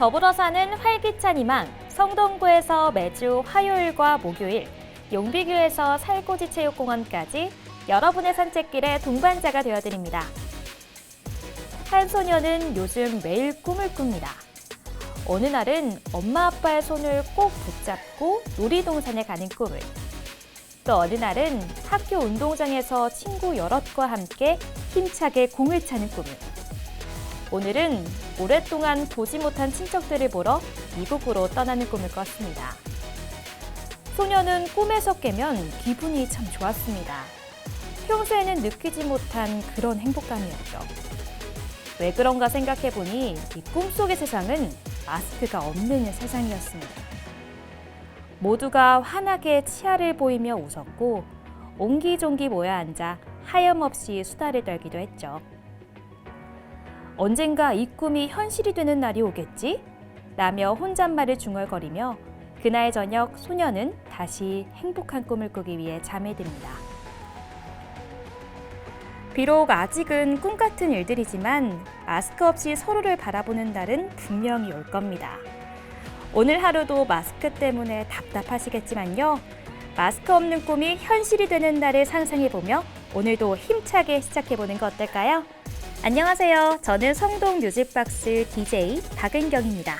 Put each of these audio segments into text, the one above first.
더불어 사는 활기찬 희망, 성동구에서 매주 화요일과 목요일, 용비교에서 살고지 체육공원까지 여러분의 산책길의 동반자가 되어드립니다. 한 소녀는 요즘 매일 꿈을 꿉니다. 어느 날은 엄마 아빠의 손을 꼭 붙잡고 놀이동산에 가는 꿈을, 또 어느 날은 학교 운동장에서 친구 여럿과 함께 힘차게 공을 차는 꿈을, 오늘은 오랫동안 보지 못한 친척들을 보러 미국으로 떠나는 꿈을 꿨습니다. 소녀는 꿈에서 깨면 기분이 참 좋았습니다. 평소에는 느끼지 못한 그런 행복감이었죠. 왜 그런가 생각해보니 이 꿈속의 세상은 마스크가 없는 세상이었습니다. 모두가 환하게 치아를 보이며 웃었고 옹기종기 모여 앉아 하염없이 수다를 떨기도 했죠. 언젠가 이 꿈이 현실이 되는 날이 오겠지? 라며 혼잣말을 중얼거리며 그날 저녁 소녀는 다시 행복한 꿈을 꾸기 위해 잠에 듭니다. 비록 아직은 꿈 같은 일들이지만 마스크 없이 서로를 바라보는 날은 분명히 올 겁니다. 오늘 하루도 마스크 때문에 답답하시겠지만요. 마스크 없는 꿈이 현실이 되는 날을 상상해보며 오늘도 힘차게 시작해보는 거 어떨까요? 안녕하세요. 저는 성동 뮤직박스 DJ 박은경입니다.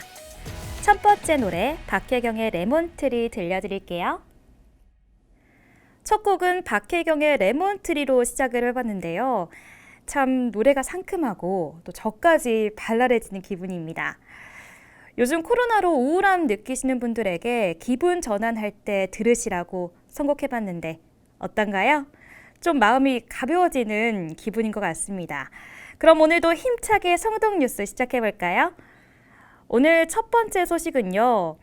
첫 번째 노래 박혜경의 레몬트리 들려드릴게요. 첫 곡은 박혜경의 레몬트리로 시작을 해봤는데요. 참 노래가 상큼하고 또 저까지 발랄해지는 기분입니다. 요즘 코로나로 우울함 느끼시는 분들에게 기분 전환할 때 들으시라고 선곡해봤는데 어떤가요? 좀 마음이 가벼워지는 기분인 것 같습니다. 그럼 오늘도 힘차게 성동 뉴스 시작해볼까요? 오늘 첫 번째 소식은요.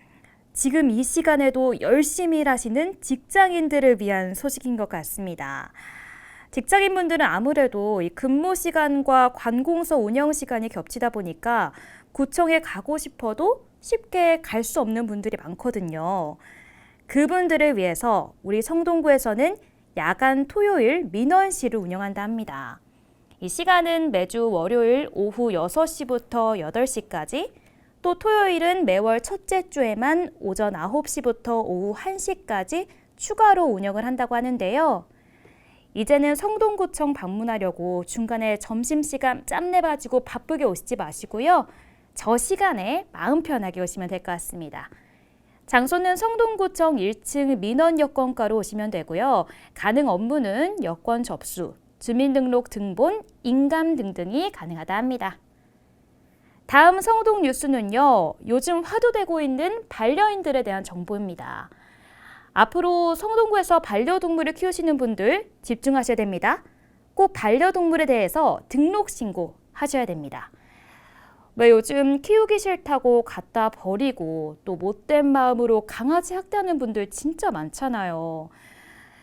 지금 이 시간에도 열심히 일하시는 직장인들을 위한 소식인 것 같습니다. 직장인분들은 아무래도 이 근무 시간과 관공서 운영 시간이 겹치다 보니까 구청에 가고 싶어도 쉽게 갈 수 없는 분들이 많거든요. 그분들을 위해서 우리 성동구에서는 야간 토요일 민원실을 운영한다 합니다. 이 시간은 매주 월요일 오후 6시부터 8시까지, 또 토요일은 매월 첫째 주에만 오전 9시부터 오후 1시까지 추가로 운영을 한다고 하는데요. 이제는 성동구청 방문하려고 중간에 점심시간 짬내가지고 바쁘게 오시지 마시고요. 저 시간에 마음 편하게 오시면 될 것 같습니다. 장소는 성동구청 1층 민원여건과로 오시면 되고요. 가능 업무는 여건 접수, 주민등록 등본, 인감 등등이 가능하다 합니다. 다음 성동 뉴스는요. 요즘 화두되고 있는 반려인들에 대한 정보입니다. 앞으로 성동구에서 반려동물을 키우시는 분들 집중하셔야 됩니다. 꼭 반려동물에 대해서 등록 신고하셔야 됩니다. 왜 요즘 키우기 싫다고 갖다 버리고 또 못된 마음으로 강아지 학대하는 분들 진짜 많잖아요.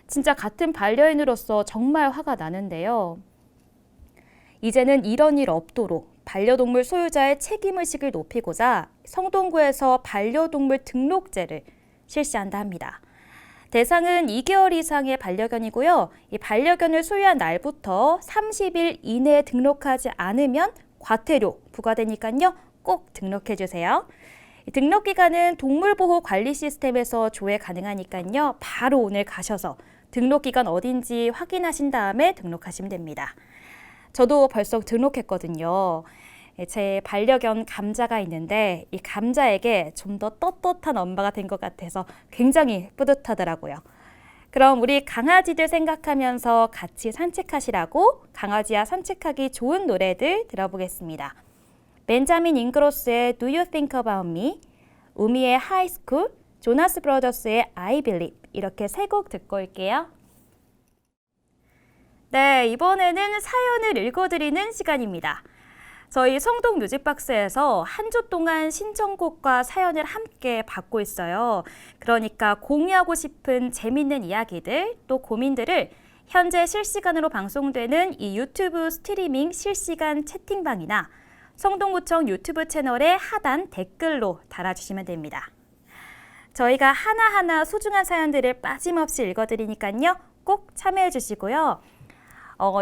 진짜 같은 반려인으로서 정말 화가 나는데요. 이제는 이런 일 없도록 반려동물 소유자의 책임의식을 높이고자 성동구에서 반려동물 등록제를 실시한다 합니다. 대상은 2개월 이상의 반려견이고요. 이 반려견을 소유한 날부터 30일 이내에 등록하지 않으면 과태료 부과되니까요. 꼭 등록해주세요. 등록 기간은 동물보호 관리 시스템에서 조회 가능하니까요. 바로 오늘 가셔서 등록 기간 어딘지 확인하신 다음에 등록하시면 됩니다. 저도 벌써 등록했거든요. 제 반려견 감자가 있는데 이 감자에게 좀 더 떳떳한 엄마가 된 것 같아서 굉장히 뿌듯하더라고요. 그럼 우리 강아지들 생각하면서 같이 산책하시라고 강아지와 산책하기 좋은 노래들 들어보겠습니다. 벤자민 잉그로스의 Do You Think About Me, 우미의 High School, 조나스 브라더스의 I Believe 이렇게 세 곡 듣고 올게요. 네, 이번에는 사연을 읽어드리는 시간입니다. 저희 성동 뮤직박스에서 한 주 동안 신청곡과 사연을 함께 받고 있어요. 그러니까 공유하고 싶은 재밌는 이야기들 또 고민들을 현재 실시간으로 방송되는 이 유튜브 스트리밍 실시간 채팅방이나 성동구청 유튜브 채널의 하단 댓글로 달아주시면 됩니다. 저희가 하나하나 소중한 사연들을 빠짐없이 읽어드리니까요. 꼭 참여해 주시고요.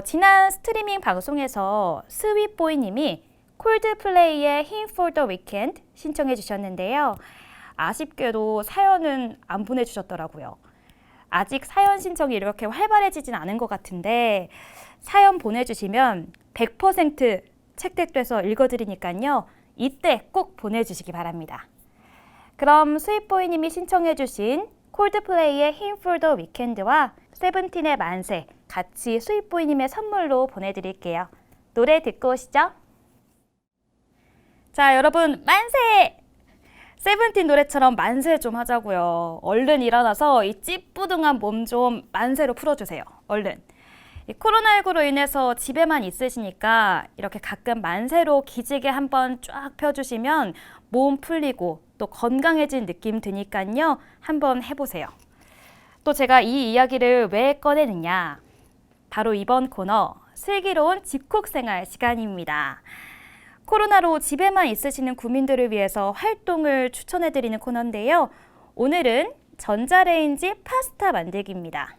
지난 스트리밍 방송에서 스윗보이님이 콜드플레이의 Hymn for the Weekend 신청해 주셨는데요. 아쉽게도 사연은 안 보내주셨더라고요. 아직 사연 신청이 이렇게 활발해지진 않은 것 같은데 사연 보내주시면 100% 채택돼서 읽어드리니까요. 이때 꼭 보내주시기 바랍니다. 그럼 스윗보이님이 신청해 주신 콜드플레이의 Hymn for the Weekend와 세븐틴의 만세 같이 스윗보이님의 선물로 보내드릴게요. 노래 듣고 오시죠. 자, 여러분 만세! 세븐틴 노래처럼 만세 좀 하자고요. 얼른 일어나서 이 찌뿌둥한 몸 좀 만세로 풀어주세요. 얼른. 이 코로나19로 인해서 집에만 있으시니까 이렇게 가끔 만세로 기지개 한번 쫙 펴주시면 몸 풀리고 또 건강해진 느낌 드니까요. 한번 해보세요. 또 제가 이 이야기를 왜 꺼내느냐. 바로 이번 코너 슬기로운 집콕생활 시간입니다. 코로나로 집에만 있으시는 구민들을 위해서 활동을 추천해드리는 코너인데요. 오늘은 전자레인지 파스타 만들기입니다.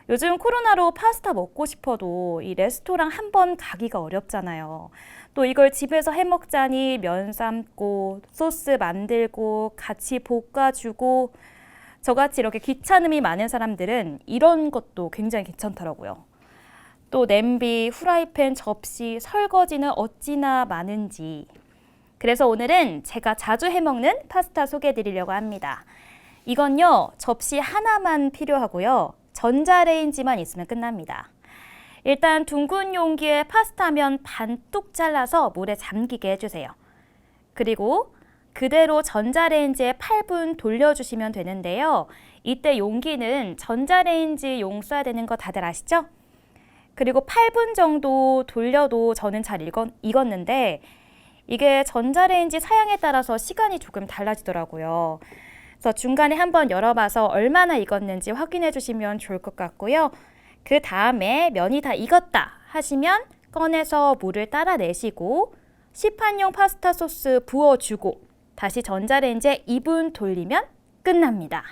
요즘 코로나로 파스타 먹고 싶어도 이 레스토랑 한 번 가기가 어렵잖아요. 또 이걸 집에서 해먹자니 면 삶고 소스 만들고 같이 볶아주고 저같이 이렇게 귀찮음이 많은 사람들은 이런 것도 굉장히 괜찮더라고요. 또 냄비, 후라이팬, 접시, 설거지는 어찌나 많은지. 그래서 오늘은 제가 자주 해먹는 파스타 소개해드리려고 합니다. 이건요, 접시 하나만 필요하고요. 전자레인지만 있으면 끝납니다. 일단 둥근 용기에 파스타면 반뚝 잘라서 물에 잠기게 해주세요. 그리고 그대로 전자레인지에 8분 돌려주시면 되는데요. 이때 용기는 전자레인지용 써야 되는 거 다들 아시죠? 그리고 8분 정도 돌려도 저는 잘 익었는데 이게 전자레인지 사양에 따라서 시간이 조금 달라지더라고요. 그래서 중간에 한번 열어봐서 얼마나 익었는지 확인해 주시면 좋을 것 같고요. 그 다음에 면이 다 익었다 하시면 꺼내서 물을 따라 내시고 시판용 파스타 소스 부어주고 다시 전자레인지에 2분 돌리면 끝납니다.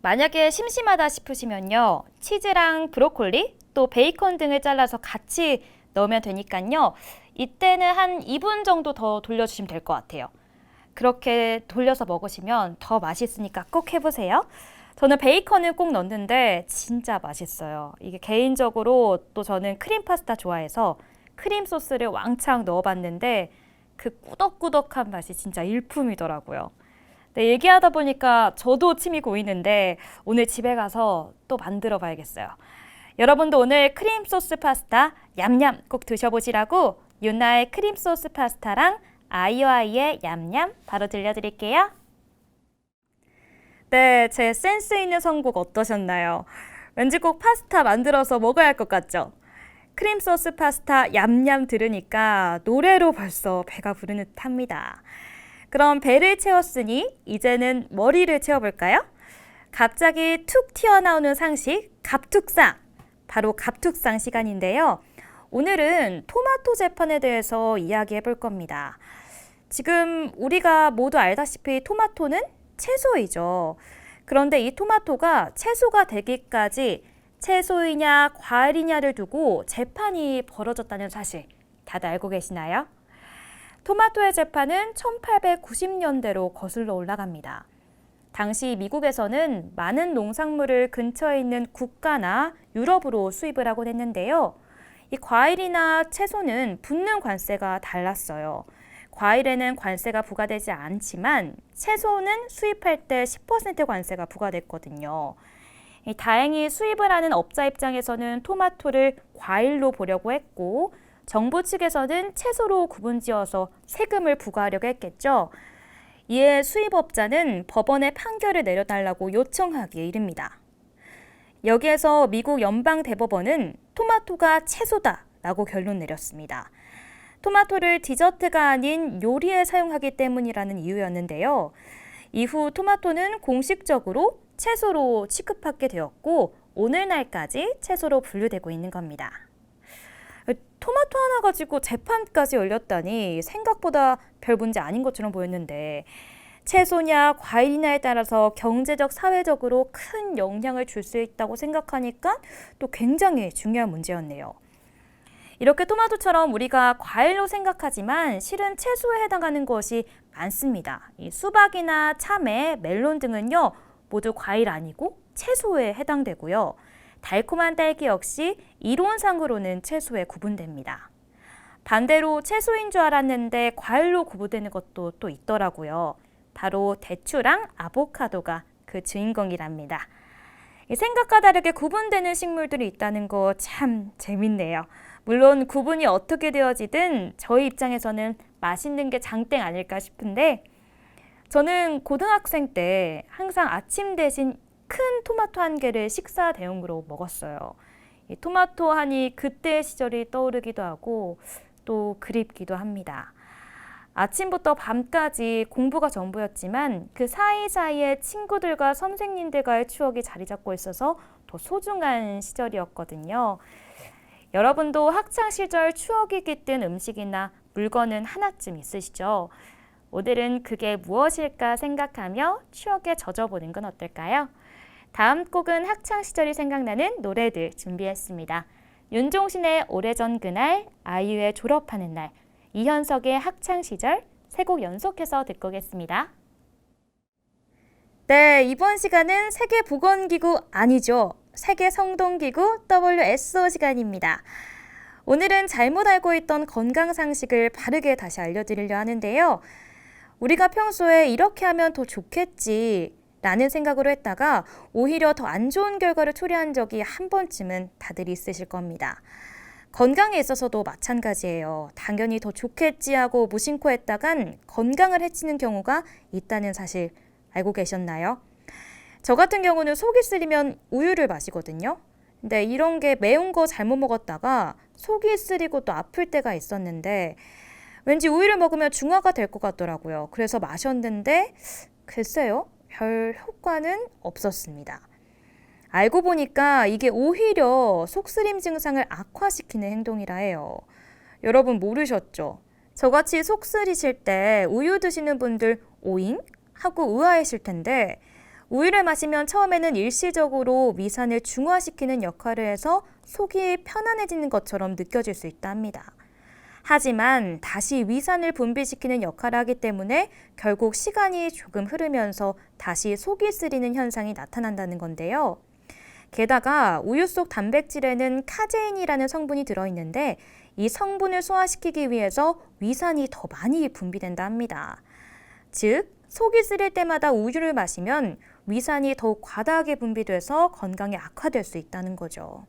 만약에 심심하다 싶으시면요. 치즈랑 브로콜리 또 베이컨 등을 잘라서 같이 넣으면 되니까요. 이때는 한 2분 정도 더 돌려주시면 될 것 같아요. 그렇게 돌려서 먹으시면 더 맛있으니까 꼭 해보세요. 저는 베이컨을 꼭 넣는데 진짜 맛있어요. 이게 개인적으로 또 저는 크림 파스타 좋아해서 크림 소스를 왕창 넣어봤는데 그 꾸덕꾸덕한 맛이 진짜 일품이더라고요. 네, 얘기하다 보니까 저도 침이 고이는데 오늘 집에 가서 또 만들어 봐야겠어요. 여러분도 오늘 크림 소스 파스타 얌얌 꼭 드셔보시라고 윤나의 크림 소스 파스타랑 아이오아이의 얌얌 바로 들려드릴게요. 네, 제 센스 있는 선곡 어떠셨나요? 왠지 꼭 파스타 만들어서 먹어야 할 것 같죠? 크림 소스 파스타 얌얌 들으니까 노래로 벌써 배가 부르는 듯합니다. 그럼 배를 채웠으니 이제는 머리를 채워볼까요? 갑자기 툭 튀어나오는 상식, 갑툭상. 바로 갑툭상 시간인데요. 오늘은 토마토 재판에 대해서 이야기해 볼 겁니다. 지금 우리가 모두 알다시피 토마토는 채소이죠. 그런데 이 토마토가 채소가 되기까지 채소이냐 과일이냐를 두고 재판이 벌어졌다는 사실 다들 알고 계시나요? 토마토의 재판은 1890년대로 거슬러 올라갑니다. 당시 미국에서는 많은 농산물을 근처에 있는 국가나 유럽으로 수입을 하곤 했는데요. 이 과일이나 채소는 붙는 관세가 달랐어요. 과일에는 관세가 부과되지 않지만 채소는 수입할 때 10% 관세가 부과됐거든요. 다행히 수입을 하는 업자 입장에서는 토마토를 과일로 보려고 했고 정부 측에서는 채소로 구분지어서 세금을 부과하려고 했겠죠. 이에 수입업자는 법원에 판결을 내려달라고 요청하기에 이릅니다. 여기에서 미국 연방대법원은 토마토가 채소다라고 결론 내렸습니다. 토마토를 디저트가 아닌 요리에 사용하기 때문이라는 이유였는데요. 이후 토마토는 공식적으로 채소로 취급받게 되었고 오늘날까지 채소로 분류되고 있는 겁니다. 토마토 하나 가지고 재판까지 열렸다니 생각보다 별 문제 아닌 것처럼 보였는데 채소냐 과일이냐에 따라서 경제적, 사회적으로 큰 영향을 줄 수 있다고 생각하니까 또 굉장히 중요한 문제였네요. 이렇게 토마토처럼 우리가 과일로 생각하지만 실은 채소에 해당하는 것이 많습니다. 이 수박이나 참외, 멜론 등은요, 모두 과일 아니고 채소에 해당되고요. 달콤한 딸기 역시 이론상으로는 채소에 구분됩니다. 반대로 채소인 줄 알았는데 과일로 구분되는 것도 또 있더라고요. 바로 대추랑 아보카도가 그 주인공이랍니다. 생각과 다르게 구분되는 식물들이 있다는 거 참 재밌네요. 물론 구분이 어떻게 되어지든 저희 입장에서는 맛있는 게 장땡 아닐까 싶은데 저는 고등학생 때 항상 아침 대신 큰 토마토 한 개를 식사 대용으로 먹었어요. 이 토마토 하니 그때 시절이 떠오르기도 하고 또 그립기도 합니다. 아침부터 밤까지 공부가 전부였지만 그 사이사이에 친구들과 선생님들과의 추억이 자리 잡고 있어서 더 소중한 시절이었거든요. 여러분도 학창시절 추억이 깃든 음식이나 물건은 하나쯤 있으시죠? 오늘은 그게 무엇일까 생각하며 추억에 젖어보는 건 어떨까요? 다음 곡은 학창시절이 생각나는 노래들 준비했습니다. 윤종신의 오래전 그날, 아이유의 졸업하는 날, 이현석의 학창시절 세 곡 연속해서 듣고 오겠습니다. 네, 이번 시간은 세계보건기구 아니죠. 세계성동기구 WSO 시간입니다. 오늘은 잘못 알고 있던 건강상식을 바르게 다시 알려드리려 하는데요. 우리가 평소에 이렇게 하면 더 좋겠지 라는 생각으로 했다가 오히려 더 안 좋은 결과를 초래한 적이 한 번쯤은 다들 있으실 겁니다. 건강에 있어서도 마찬가지예요. 당연히 더 좋겠지 하고 무심코 했다간 건강을 해치는 경우가 있다는 사실 알고 계셨나요? 저 같은 경우는 속이 쓰리면 우유를 마시거든요. 근데 이런 게 매운 거 잘못 먹었다가 속이 쓰리고 또 아플 때가 있었는데 왠지 우유를 먹으면 중화가 될 것 같더라고요. 그래서 마셨는데 글쎄요, 별 효과는 없었습니다. 알고 보니까 이게 오히려 속쓰림 증상을 악화시키는 행동이라 해요. 여러분 모르셨죠? 저같이 속쓰리실 때 우유 드시는 분들 오잉? 하고 의아하실 텐데 우유를 마시면 처음에는 일시적으로 위산을 중화시키는 역할을 해서 속이 편안해지는 것처럼 느껴질 수 있다 합니다. 하지만 다시 위산을 분비시키는 역할을 하기 때문에 결국 시간이 조금 흐르면서 다시 속이 쓰리는 현상이 나타난다는 건데요. 게다가 우유 속 단백질에는 카제인이라는 성분이 들어있는데 이 성분을 소화시키기 위해서 위산이 더 많이 분비된다 합니다. 즉, 속이 쓰릴 때마다 우유를 마시면 위산이 더욱 과다하게 분비돼서 건강에 악화될 수 있다는 거죠.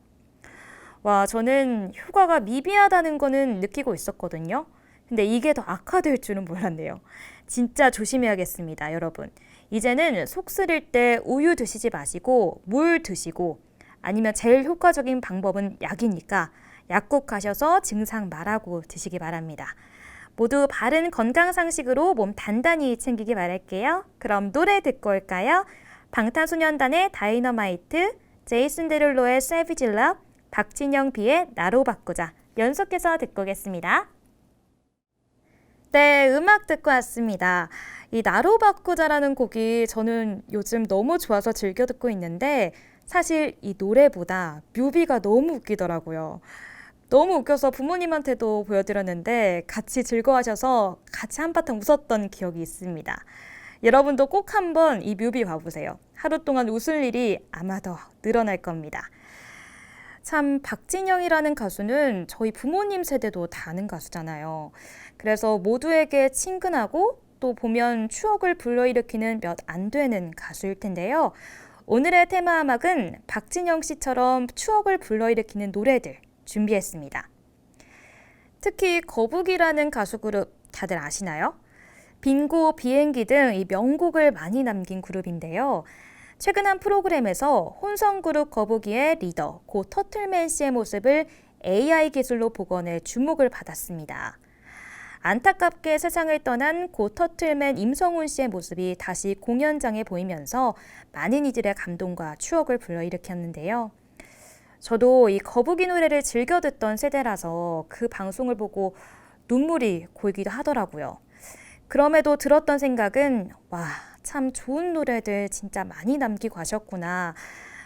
와, 저는 효과가 미비하다는 거는 느끼고 있었거든요. 근데 이게 더 악화될 줄은 몰랐네요. 진짜 조심해야겠습니다, 여러분. 이제는 속 쓰릴 때 우유 드시지 마시고 물 드시고 아니면 제일 효과적인 방법은 약이니까 약국 가셔서 증상 말하고 드시기 바랍니다. 모두 바른 건강상식으로 몸 단단히 챙기기 바랄게요. 그럼 노래 듣고 올까요? 방탄소년단의 다이너마이트, 제이슨 데룰로의 세비지 러브, 박진영 비의 나로 바꾸자 연속해서 듣고 오겠습니다. 네, 음악 듣고 왔습니다. 이 나로 바꾸자라는 곡이 저는 요즘 너무 좋아서 즐겨 듣고 있는데 사실 이 노래보다 뮤비가 너무 웃기더라고요. 너무 웃겨서 부모님한테도 보여드렸는데 같이 즐거워하셔서 같이 한바탕 웃었던 기억이 있습니다. 여러분도 꼭 한번 이 뮤비 봐보세요. 하루 동안 웃을 일이 아마 더 늘어날 겁니다. 참 박진영이라는 가수는 저희 부모님 세대도 다 아는 가수잖아요. 그래서 모두에게 친근하고 또 보면 추억을 불러일으키는 몇 안 되는 가수일 텐데요. 오늘의 테마 음악은 박진영 씨처럼 추억을 불러일으키는 노래들 준비했습니다. 특히 거북이라는 가수 그룹 다들 아시나요? 빙고, 비행기 등 이 명곡을 많이 남긴 그룹인데요. 최근 한 프로그램에서 혼성그룹 거북이의 리더 고 터틀맨 씨의 모습을 AI 기술로 복원해 주목을 받았습니다. 안타깝게 세상을 떠난 고 터틀맨 임성훈 씨의 모습이 다시 공연장에 보이면서 많은 이들의 감동과 추억을 불러일으켰는데요. 저도 이 거북이 노래를 즐겨 듣던 세대라서 그 방송을 보고 눈물이 고이기도 하더라고요. 그럼에도 들었던 생각은 와, 참 좋은 노래들 진짜 많이 남기고 가셨구나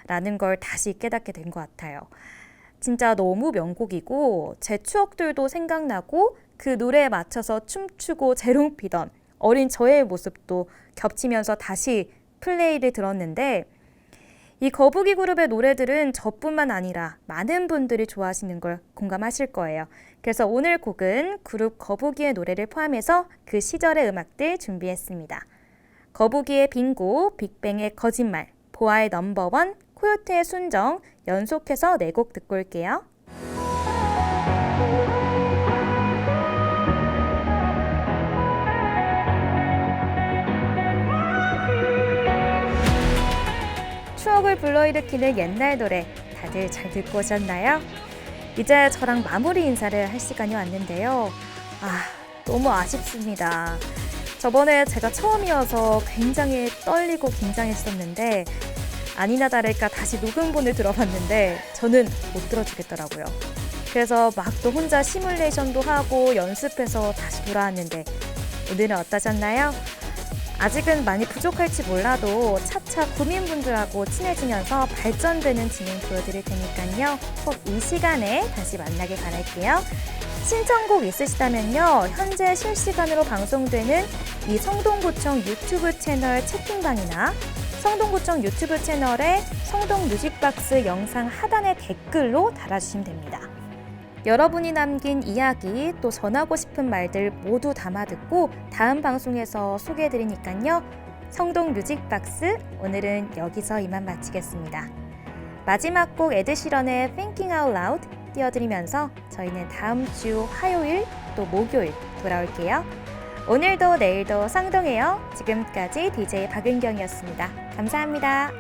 라는 걸 다시 깨닫게 된 것 같아요. 진짜 너무 명곡이고 제 추억들도 생각나고 그 노래에 맞춰서 춤추고 재롱피던 어린 저의 모습도 겹치면서 다시 플레이를 들었는데 이 거북이 그룹의 노래들은 저뿐만 아니라 많은 분들이 좋아하시는 걸 공감하실 거예요. 그래서 오늘 곡은 그룹 거북이의 노래를 포함해서 그 시절의 음악들 준비했습니다. 거북이의 빙고, 빅뱅의 거짓말, 보아의 넘버원, 코요태의 순정 연속해서 4곡 듣고 올게요. 추억을 불러일으키는 옛날 노래 다들 잘 듣고 오셨나요? 이제 저랑 마무리 인사를 할 시간이 왔는데요. 너무 아쉽습니다. 저번에 제가 처음이어서 굉장히 떨리고 긴장했었는데 아니나 다를까 다시 녹음본을 들어봤는데 저는 못 들어주겠더라고요. 그래서 막 또 혼자 시뮬레이션도 하고 연습해서 다시 돌아왔는데 오늘은 어떠셨나요? 아직은 많이 부족할지 몰라도 차차 구민분들하고 친해지면서 발전되는 진행 보여드릴 테니까요. 꼭 이 시간에 다시 만나길 바랄게요. 신청곡 있으시다면요. 현재 실시간으로 방송되는 이 성동구청 유튜브 채널 채팅방이나 성동구청 유튜브 채널의 성동뮤직박스 영상 하단의 댓글로 달아주시면 됩니다. 여러분이 남긴 이야기 또 전하고 싶은 말들 모두 담아듣고 다음 방송에서 소개해드리니까요. 성동뮤직박스 오늘은 여기서 이만 마치겠습니다. 마지막 곡 에드시런의 Thinking Out Loud 띄워드리면서 저희는 다음 주 화요일 또 목요일 돌아올게요. 오늘도 내일도 쌍둥이에요. 지금까지 DJ 박은경이었습니다. 감사합니다.